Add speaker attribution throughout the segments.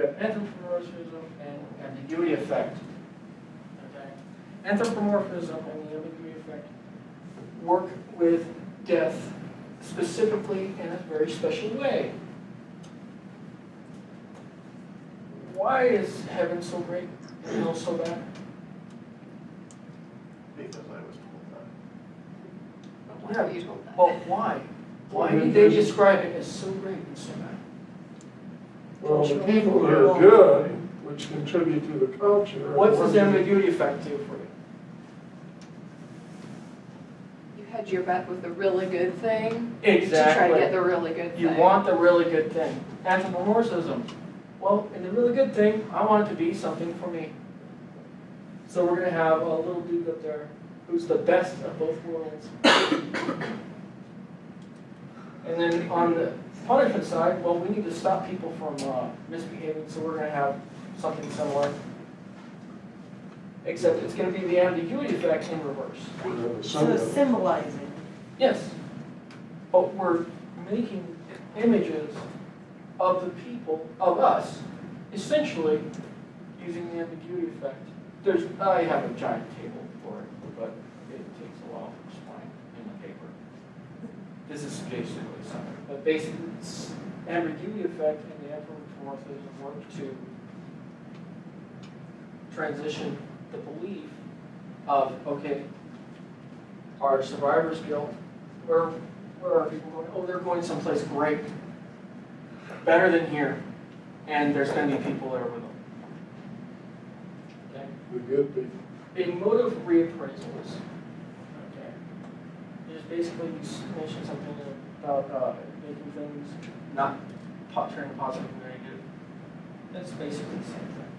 Speaker 1: got anthropomorphism and ambiguity effect. Okay? Anthropomorphism and the ambiguity effect work with death specifically in a very special way. Why is heaven so great and hell so bad?
Speaker 2: Because I was told that.
Speaker 3: Why were you told that?
Speaker 1: Well, why? Why did they describe it as so great and so bad?
Speaker 4: Well, the people that are good, which contribute to the culture.
Speaker 1: What's this ambiguity effect do for you?
Speaker 3: You hedge your bet with a really good thing
Speaker 1: Exactly.
Speaker 3: to try to get the really good thing.
Speaker 1: You want the really good thing. Anthropomorphism. Well, in the really good thing, I want it to be something for me. So we're going to have a little dude up there who's the best of both worlds. And then on the punishment side, well, we need to stop people from misbehaving, so we're going to have something similar. Except it's going to be the ambiguity effect in reverse.
Speaker 5: So symbolizing.
Speaker 1: Yes. But we're making images of the people, of us, essentially using the ambiguity effect. I have a giant table for it, but it takes a while to explain in the paper. This is basically something. But basically, it's ambiguity effect and the anthropomorphism work to transition the belief of, okay, are survivors guilt? Where are people going? Oh, they're going someplace great. Better than here. And there's going to be people there with them. Okay?
Speaker 4: The good people.
Speaker 1: A motive reappraisal is, okay, is basically you mention something about making things not turning positive and negative. That's basically the same thing.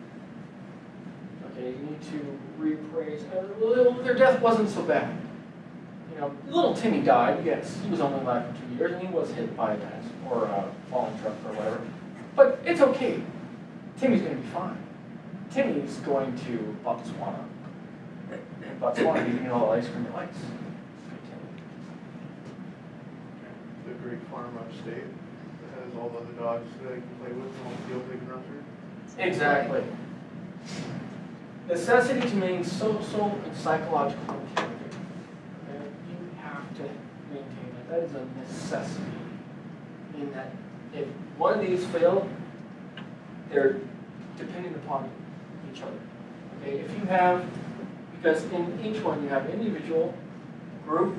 Speaker 1: Okay, you need to reappraise. Well, their death wasn't so bad. You know, little Timmy died, yes, he was only alive for 2 years, and he was hit by a fence or a falling truck or whatever. But it's okay. Timmy's going to be fine. Timmy's going to Botswana. In Botswana, he's eating all the ice cream he likes.
Speaker 2: The Greek farm upstate that has all the other dogs that they can play with and all the fields they can run through.
Speaker 1: Exactly. Necessity to maintain social and psychological integrity. Okay? You have to maintain that. That is a necessity. In that, if one of these fail, they're dependent upon each other. Okay? If you have, because in each one you have individual, group,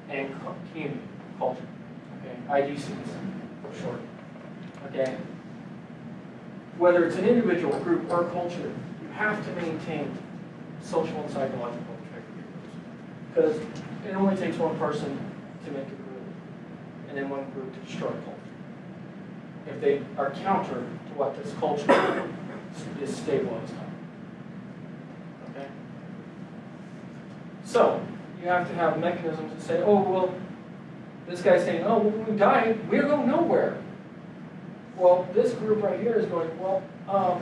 Speaker 1: and community, culture. Okay? IGCs for short. Okay? Whether it's an individual, group, or culture, you have to maintain social and psychological integrity. Because it only takes one person to make a group, and then one group to destroy a culture. If they are counter to what this culture is stable as time. Okay? So, you have to have mechanisms to say, oh, well, this guy's saying, oh, well, when we die, we're going nowhere. Well, this group right here is going, well,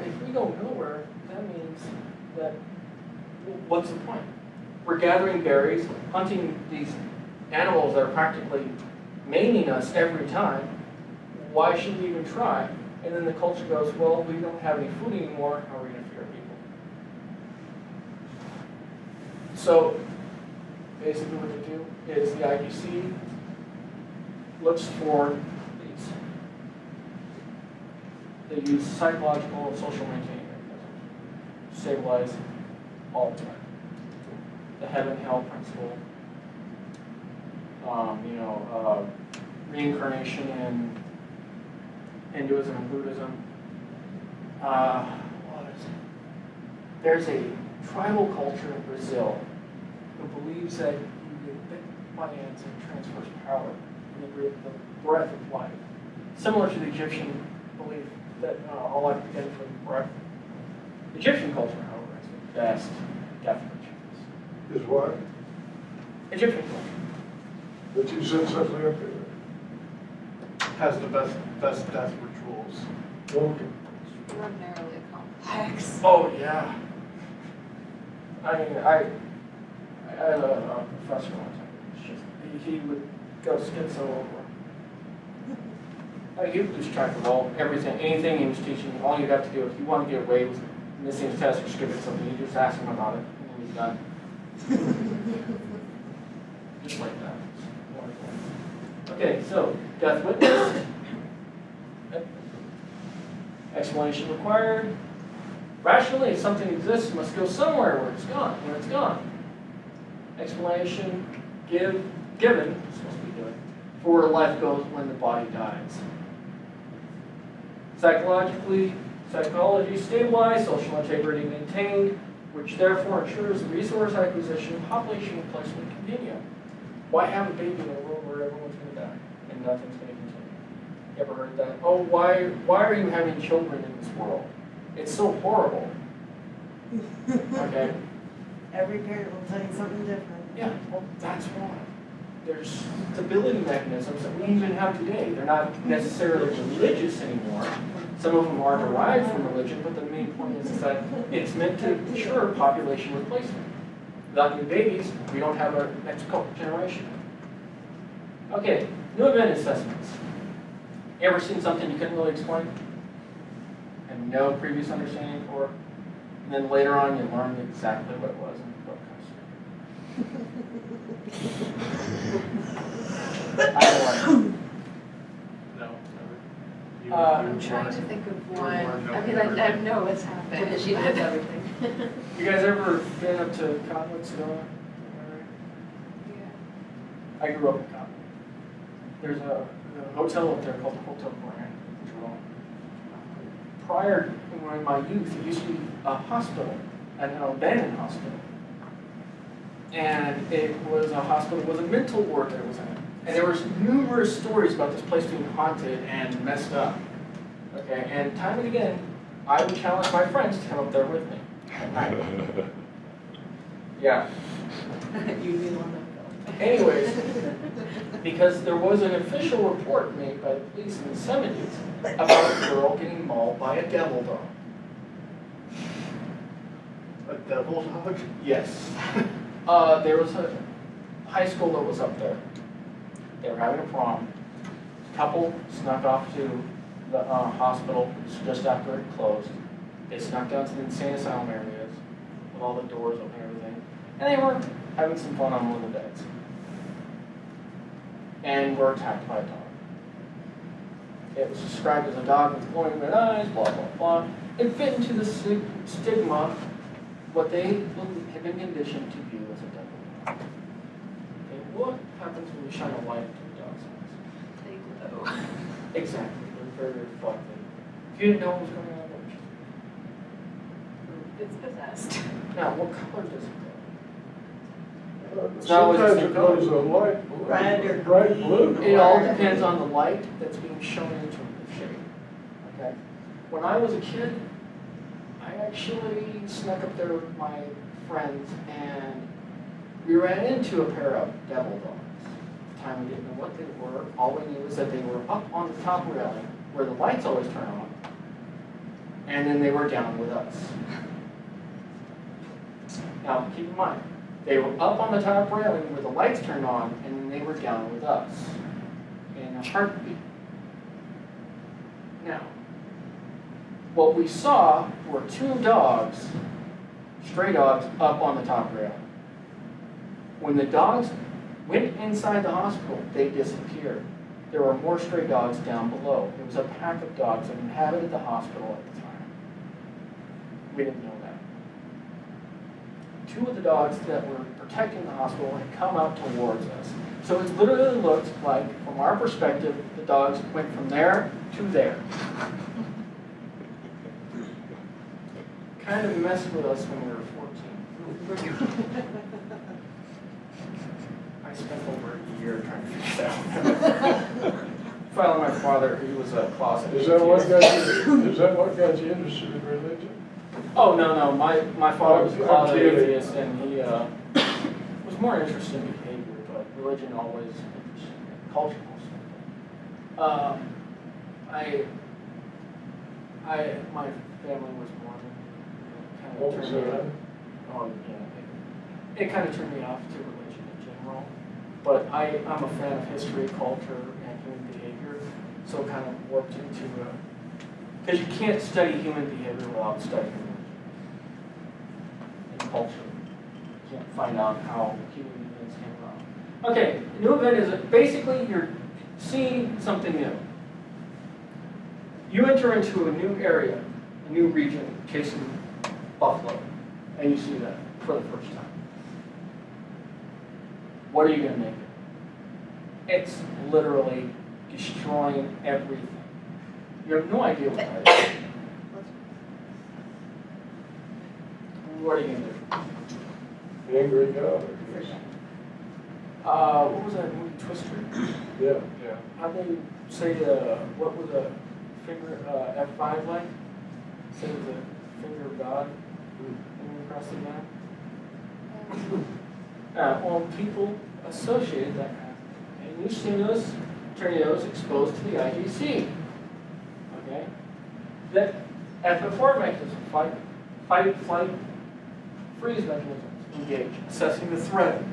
Speaker 1: if we go nowhere, that means that, what's the point? We're gathering berries, hunting these animals that are practically maiming us every time. Why should we even try? And then the culture goes, well, we don't have any food anymore. How are we going to feed our people? So, basically what they do is the IGC looks for these. They use psychological and social maintaining mechanisms to stabilize all the time. The heaven-hell principle, reincarnation in Hinduism and Buddhism. There's a tribal culture in Brazil who believes that you get bit by ants and transfers power and the breath of life. Similar to the Egyptian belief that all life begins from breath. Egyptian culture, however, has the best death rituals.
Speaker 4: Is what?
Speaker 1: Egyptian culture.
Speaker 4: But you said something up there.
Speaker 2: Has the best death rituals.
Speaker 4: Okay.
Speaker 3: Extraordinarily complex.
Speaker 1: Oh, yeah. I mean, I had a professor one time. He would go schizo over You lose track of everything, anything he was teaching. All you have to do, if you want to get away with missing a test or skipping something, you just ask him about it, and then he's done. Just like that. Okay, so death witness. Explanation required. Rationally, if something exists, it must go somewhere where it's gone. When it's gone. Explanation given. Supposed to be given for where life goes when the body dies. Psychology stabilized, social integrity maintained, which therefore ensures resource acquisition, population replacement continuum. Why have a baby in a world where everyone's going to die and nothing's going to continue? You ever heard that? Oh, why are you having children in this world? It's so horrible. Okay?
Speaker 5: Every parent will tell you something different.
Speaker 1: Yeah, well, that's why. There's stability mechanisms that we even have today. They're not necessarily religious anymore. Some of them are derived from religion, but the main point is that it's meant to ensure population replacement. Without new babies, we don't have our next couple generation. Okay, new event assessments. You ever seen something you couldn't really explain? And no previous understanding for it? And then later on you learn exactly what it was and what kind of I don't like it.
Speaker 2: No, never.
Speaker 3: I'm trying to think of one. I mean, I know what's happened.
Speaker 6: She knows everything.
Speaker 1: You guys ever been up to Cottonwood, Sedona?
Speaker 3: Yeah.
Speaker 1: I grew up in Cottonwood. There's a hotel up there called the Hotel Grand. Prior, in my youth, it used to be a hospital, an abandoned hospital. And it was a hospital with a mental ward that was in it. And there was numerous stories about this place being haunted and messed up. Okay, and time and again, I would challenge my friends to come up there with me at night. Yeah.
Speaker 6: You need one of
Speaker 1: Anyways, because there was an official report made by the police in the 70s about a girl getting mauled by a devil dog.
Speaker 2: A devil dog?
Speaker 1: Yes. There was a high school that was up there. They were having a prom. A couple snuck off to the hospital just after it closed. They snuck down to the insane asylum areas with all the doors open and everything. And they were having some fun on one of the beds. And were attacked by a dog. It was described as a dog with glowing red eyes, blah, blah, blah. It fit into the stigma, what they had been conditioned to view as a devil dog. Okay, what happens when you shine a light into a dog's eyes?
Speaker 3: They glow.
Speaker 1: Exactly, they're very reflective. If you didn't know what was going on, what would you?
Speaker 3: It's possessed.
Speaker 1: Now, what color does it
Speaker 4: Sometimes it goes a light
Speaker 5: Red or
Speaker 4: bright
Speaker 5: green.
Speaker 4: blue.
Speaker 1: It all depends on the light that's being shown into the shade. Okay? When I was a kid, I actually snuck up there with my friends and we ran into a pair of devil dogs. At the time we didn't know what they were. All we knew was that they were up on the top railing where the lights always turn on. And then they were down with us. Now, keep in mind, they were up on the top railing where the lights turned on, and then they were down with us in a heartbeat. Now, what we saw were two dogs, stray dogs, up on the top railing. When the dogs went inside the hospital, they disappeared. There were more stray dogs down below. It was a pack of dogs that inhabited the hospital at the time. We didn't know that. Two of the dogs that were protecting the hospital had come out towards us. So it literally looked like, from our perspective, the dogs went from there to there. Kind of messed with us when we were 14. I spent over a year trying to figure that out. Finally, my father, he was a closet.
Speaker 4: Is that what got you interested in religion?
Speaker 1: Oh, no. My father was a
Speaker 4: I'm
Speaker 1: closet
Speaker 4: kidding.
Speaker 1: atheist, and he was more interested in behavior, but religion always interested in culture. My family was Mormon.
Speaker 4: What was that?
Speaker 1: It kind of turned me off to religion in general. But I'm a fan of history, culture, and human behavior. So kind of warped into, because you can't study human behavior without studying religion and culture. You can't find out how human events came about. Okay, a new event is basically you're seeing something new. You enter into a new area, a new region, chasing buffalo, and you see that for the first time. What are you going to make it? It's literally destroying everything. You have no idea what that is. What are you going to do?
Speaker 4: Angry God.
Speaker 1: What was that movie, Twister?
Speaker 4: Yeah.
Speaker 2: Yeah.
Speaker 1: How'd they say, what was the finger, F5 like? Say the finger of God moving across the map? Well, people associated that kind of thing. And you've seen those tornadoes exposed to the IGC. Okay? That FF4 mechanism, fight, flight, freeze mechanisms, engage, assessing the threat.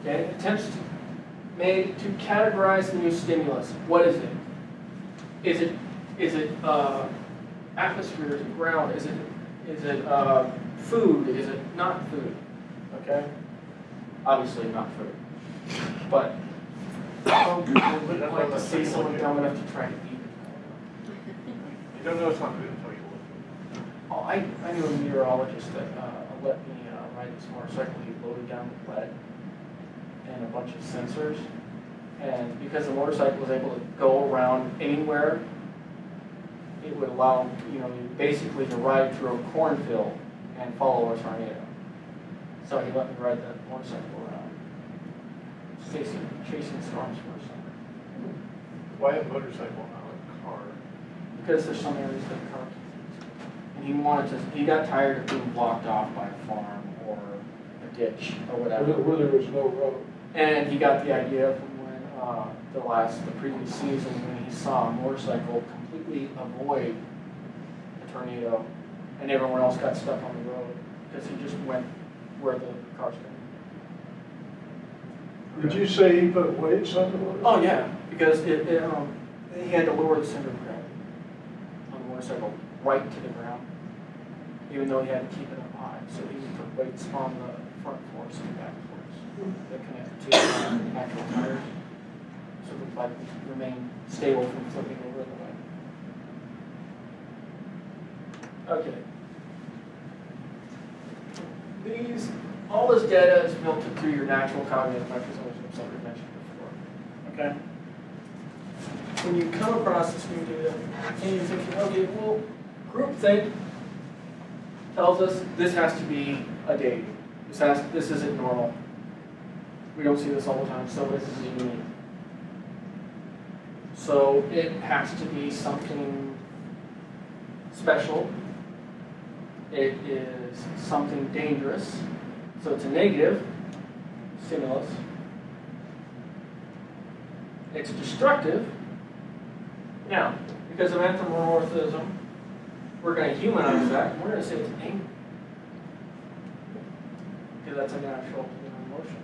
Speaker 1: Okay? Attempts made to categorize the new stimulus. What is it? Is it atmosphere? Is it ground? Is it food? Is it not food? Okay? Obviously not food. But some people would like to see someone dumb enough to try to eat it.
Speaker 2: You don't know it's not good until you look.
Speaker 1: Oh, I knew a meteorologist that let me ride this motorcycle. He loaded down with lead and a bunch of sensors. And because the motorcycle was able to go around anywhere, it would allow, you basically to ride through a cornfield and follow a tornado. So he let me ride that motorcycle around, chasing storms for a summer.
Speaker 2: Why a motorcycle, not a car?
Speaker 1: Because there's some areas that the car can't. And he got tired of being blocked off by a farm or a ditch or whatever.
Speaker 4: Where there was no road.
Speaker 1: And he got the idea from when the previous season when he saw a motorcycle completely avoid a tornado and everyone else got stuck on the road because he just went where the cars going.
Speaker 4: Did you say he put weights on the motorcycle?
Speaker 1: Oh yeah, because he had to lower the center of gravity on the motorcycle right to the ground, even though he had to keep it up high. So he would put weights on the front forks and back forks that connect to the actual tires, so the bike would remain stable from flipping over the way. Okay. All this data is filtered through your natural cognitive mechanisms, which I mentioned before. Okay? When you come across this new data, and you're thinking, okay, well, groupthink tells us this has to be a date. This isn't normal. We don't see this all the time, so this is unique. So it has to be something special. It is something dangerous. So it's a negative stimulus. It's destructive. Now, because of anthropomorphism, we're going to humanize that, and we're going to say it's angry. Because that's a natural human emotion.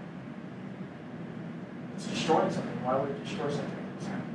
Speaker 1: It's destroying something. Why would it destroy something if it's happening?